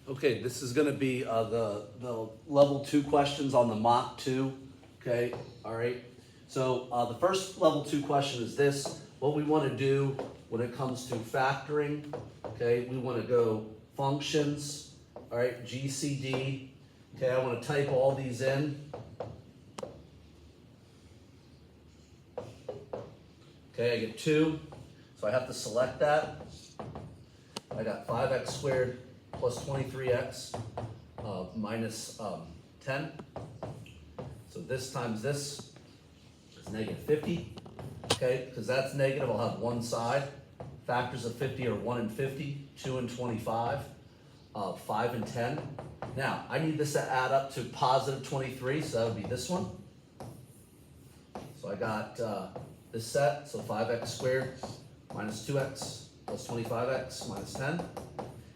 Okay, this is gonna be the level 2 questions on the mock 2, okay, all right? So the first level 2 question is this: what we wanna do when it comes to factoring, okay, we wanna go functions, all right, GCD, okay, I wanna type all these in. Okay, I get 2, so I have to select that. I got 5x squared plus 23x minus 10. So this times this is negative 50. Okay, because that's negative, I'll have one side. Factors of 50 are 1 and 50, 2 and 25, 5 and 10. Now, I need this to add up to positive 23, so that would be this one. So I got this set, so 5x squared minus 2x plus 25x minus 10.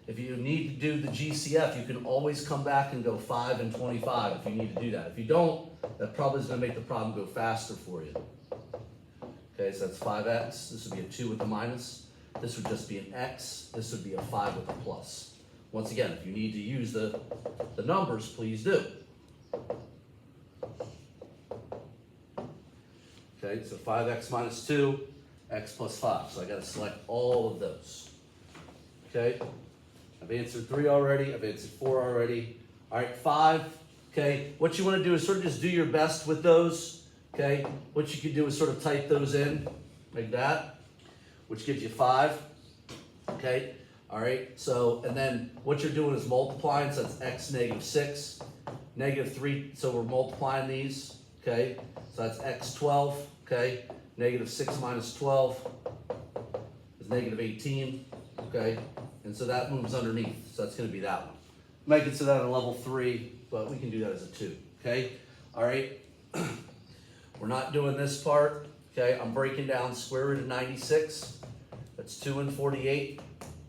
If you need to do the GCF, you can always come back and go 5 and 25 if you need to do that. If you don't, that probably is going to make the problem go faster for you. Okay, so that's 5x. This would be a 2 with a minus. This would just be an x. This would be a 5 with a plus. Once again, if you need to use the numbers, please do. Okay, so 5x minus 2, x plus 5. So I got to select all of those. Okay, I've answered 3 already. I've answered 4 already. All right, 5. Okay, what you want to do is sort of just do your best with those. Okay, what you can do is sort of type those in like that, which gives you 5. Okay, all right. So, and then what you're doing is multiplying. So that's x negative 6, negative 3. So we're multiplying these. Okay, so that's x 12. Okay, negative 6 minus 12 is negative 18. Okay, and so that moves underneath. So that's going to be that one. You might consider that a level 3, but we can do that as a 2. Okay, all right. We're not doing this part. Okay, I'm breaking down square root of 96. That's 2 and 48,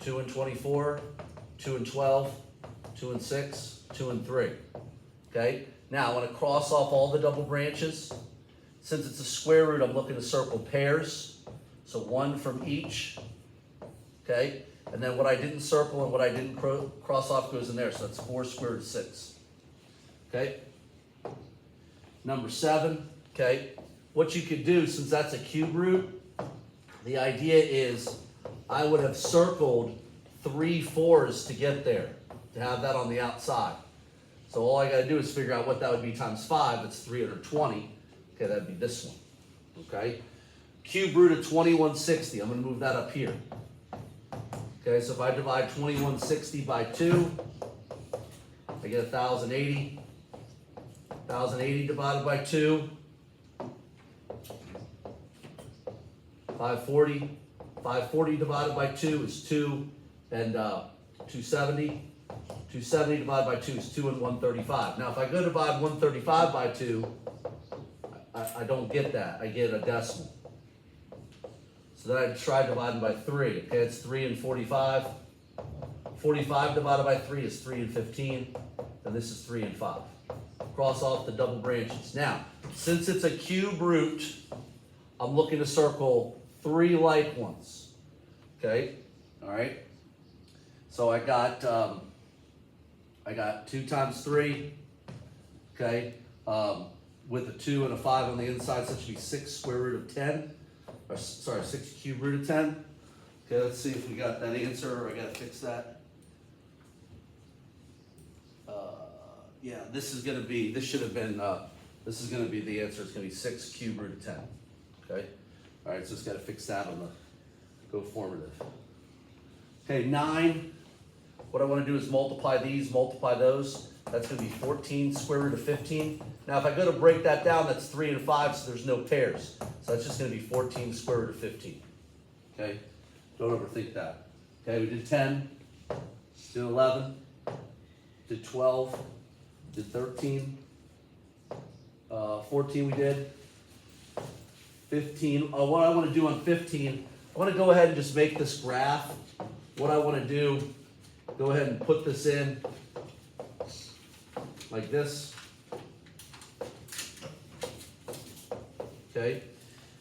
2 and 24, 2 and 12, 2 and 6, 2 and 3. Okay, now I want to cross off all the double branches. Since it's a square root, I'm looking to circle pairs. So 1 from each. Okay, and then what I didn't circle and what I didn't cross off goes in there. So that's 4 square root of 6. Okay, number 7. Okay, what you could do, since that's a cube root, the idea is I would have circled 3 4s to get there, to have that on the outside. So all I got to do is figure out what that would be times 5. It's 320. Okay, that'd be this one. Okay, cube root of 2160. I'm going to move that up here. Okay, so if I divide 2160 by 2, I get 1080. 1080 divided by 2. 540. 540 divided by 2 is 2 and 270. 270 divided by 2 is 2 and 135. Now, if I go divide 135 by 2, I don't get that. I get a decimal. So then I try dividing by 3. Okay, it's 3 and 45. 45 divided by 3 is 3 and 15. And this is 3 and 5. Cross off the double branches. Now, since it's a cube root, I'm looking to circle 3 like ones. Okay, all right. So I got 2 times 3. Okay, with a 2 and a 5 on the inside, so that should be 6 square root of 10. Or sorry, 6 cube root of 10. Okay, let's see if we got that answer, or I gotta fix that. Yeah, this is gonna be, this should have been, this is gonna be the answer. It's gonna be 6 cube root of 10. Okay, all right, so just gotta fix that on the go formative. Okay, 9. What I wanna do is multiply these, multiply those. That's gonna be 14 square root of 15. Now, if I go to break that down, that's 3 and 5, so there's no pairs. So that's just gonna be 14 square root of 15. Okay, don't overthink that. Okay, we did 10, did 11, did 12, did 13, 14 we did, 15. What I want to do on 15, I want to go ahead and just make this graph. What I want to do, go ahead and put this in like this. Okay,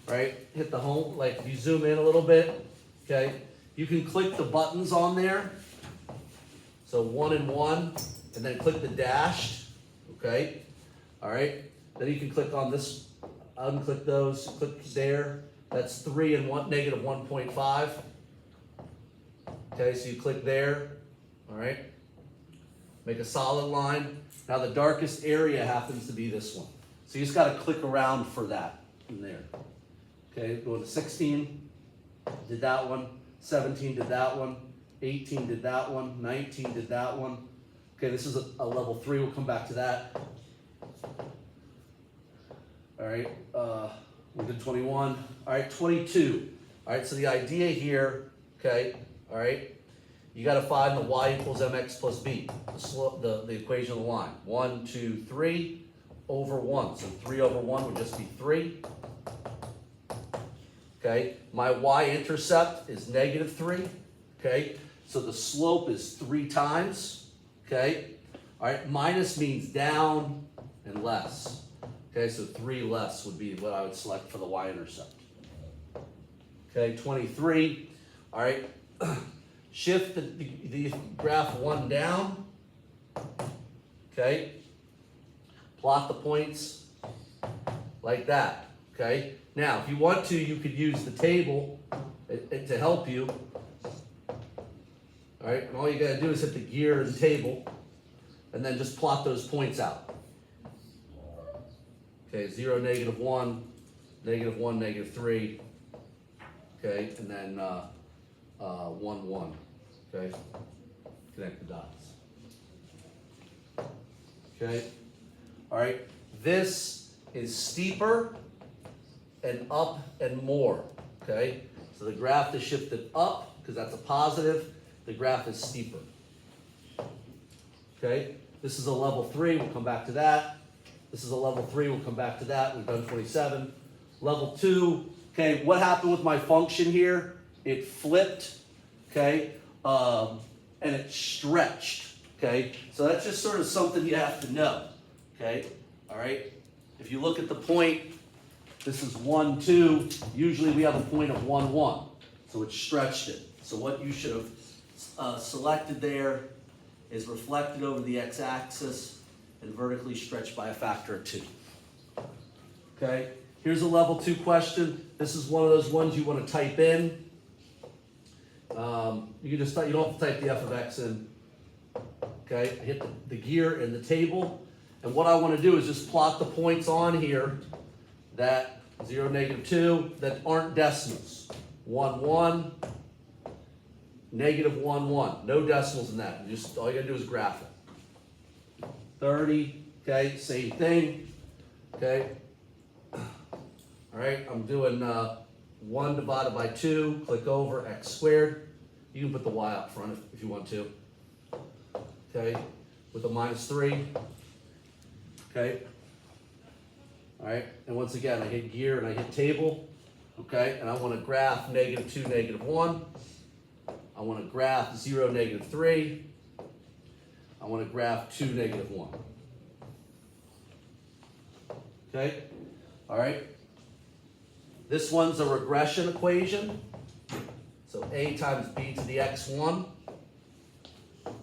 right, hit the home, like if you zoom in a little bit, okay, you can click the buttons on there. So 1 and 1, and then click the dashed, okay? All right, then you can click on this, unclick those, click there. That's 3 and 1, negative 1.5. Okay, so you click there, all right? Make a solid line. Now the darkest area happens to be this one. So you just gotta click around for that in there. Okay, go to 16, did that one, 17 did that one, 18 did that one, 19 did that one. Okay, this is a level 3, we'll come back to that. All right, we did 21. All right, 22. All right, so the idea here, okay, all right, you got to find the y equals mx plus b, the equation of the line. 1, 2, 3 over 1. So 3 over 1 would just be 3. Okay, my y-intercept is negative 3. Okay, so the slope is 3 times. Okay, all right, minus means down and less. Okay, so 3 less would be what I would select for the y-intercept. Okay, 23. All right, shift the graph 1 down. Okay, plot the points like that. Okay, now if you want to, you could use the table to help you. All right, and all you got to do is hit the gear and table, and then just plot those points out. Okay, 0, negative 1, negative 1, negative 3. Okay, and then 1, 1. Okay, connect the dots. Okay, all right, this is steeper and up and more. Okay, so the graph is shifted up because that's a positive. The graph is steeper. Okay, this is a level 3. We'll come back to that. This is a level 3, we'll come back to that. We've done 27. Level 2, okay, what happened with my function here? It flipped, okay, and it stretched, okay? So that's just sort of something you have to know, okay? All right, if you look at the point, this is 1, 2. Usually we have a point of 1, 1. So it stretched it. So what you should have selected there is reflected over the x-axis and vertically stretched by a factor of 2. Okay, here's a level 2 question. This is one of those ones you want to type in. You can just you don't have to type the f of x in. Okay, I hit the gear in the table, and what I want to do is just plot the points on here that 0, negative 2 that aren't decimals. 1, 1, negative 1, 1. No decimals in that. Just all you gotta do is graph it. 30, okay, same thing, okay. All right, I'm doing 1 divided by 2, click over, x squared. You can put the y up front if you want to. Okay, with a minus 3, okay. All right, and once again, I hit gear and I hit table, okay, and I want to graph negative 2, negative 1. I want to graph 0, negative 3. I want to graph 2, negative 1. Okay, all right. This one's a regression equation. So a times b to the x1. All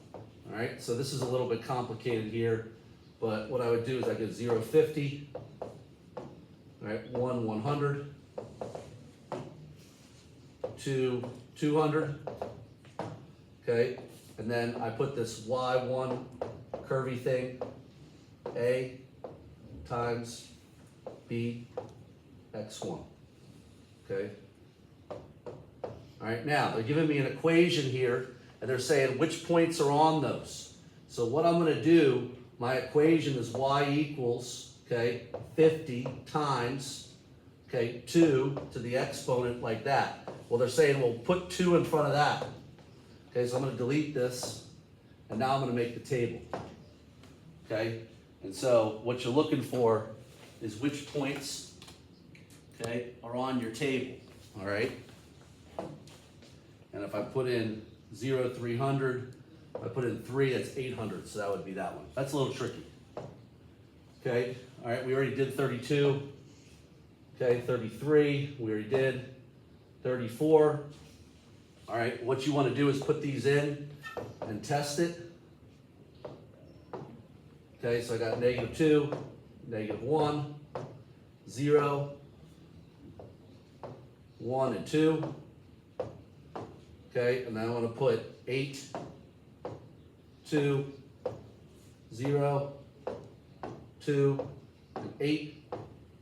right, so this is a little bit complicated here, but what I would do is I get 0, 50. All right, 1, 100. 2, 200. Okay. And then I put this y1 curvy thing, a times b x1, okay? All right, now they're giving me an equation here, and they're saying which points are on those. So what I'm gonna do, my equation is y equals, okay, 50 times, okay, 2 to the exponent like that. Well, they're saying, well, put 2 in front of that. Okay, so I'm going to delete this, and now I'm going to make the table. Okay, and so what you're looking for is which points, okay, are on your table. All right, and if I put in 0, 300, if I put in 3, that's 800, so that would be that one. That's a little tricky. Okay, all right, we already did 32. Okay, 33, we already did. 34. All right, what you want to do is put these in and test it. Okay, so I got -2, -1, 0, 1, and 2. Okay, and then I want to put 8, 2, 0, 2, and 8.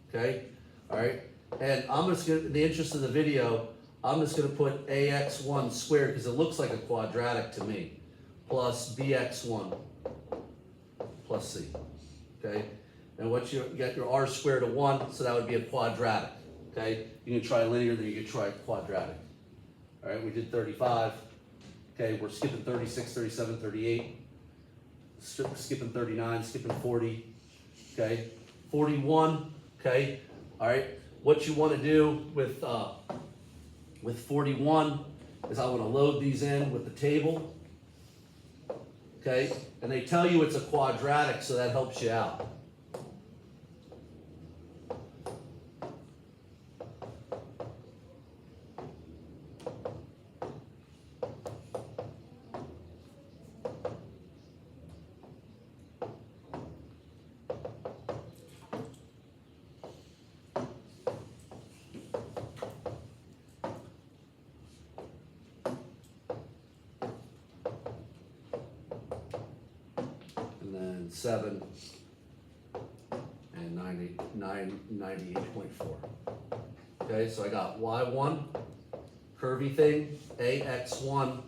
Okay, all right. And I'm just going to, in the interest of the video, I'm just going to put ax1 squared because it looks like a quadratic to me, plus bx1 plus c. Okay, and what you get your r squared of 1, so that would be a quadratic. Okay, you can try linear, then you can try quadratic. All right, we did 35. Okay, we're skipping 36, 37, 38. Skipping 39, skipping 40. Okay, 41. Okay, all right. What you want to do with 41 is I want to load these in with the table. Okay, and they tell you it's a quadratic, so that helps you out. And then 7 and 98.4. Okay, so I got y1, curvy thing, ax1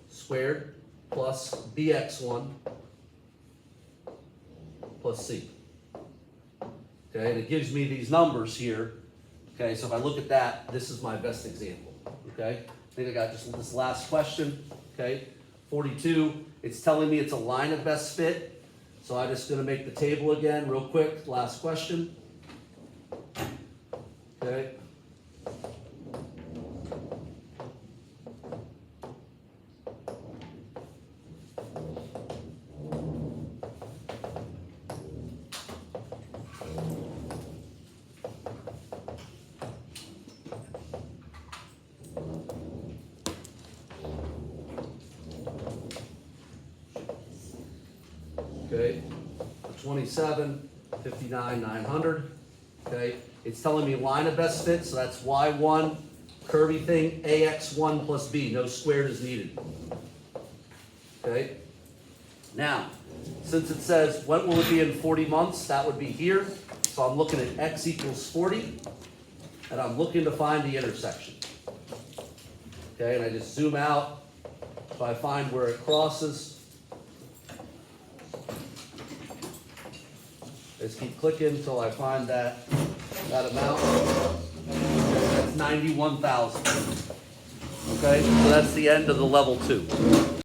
squared plus bx1 plus c. Okay, and it gives me these numbers here. Okay, so if I look at that, this is my best example. Okay, I think I got just this last question. Okay, 42, it's telling me it's a line of best fit. So I'm just going to make the table again real quick. Last question. Okay. Okay, 27, 59, 900. Okay, it's telling me line of best fit, so that's y1, curvy thing, ax1 plus b. No squared is needed. Okay, now, since it says what will it be in 40 months, that would be here. So I'm looking at x equals 40, and I'm looking to find the intersection. Okay, and I just zoom out, so I find where it crosses. Just keep clicking until I find that amount. That's 91,000. Okay, so that's the end of the level 2.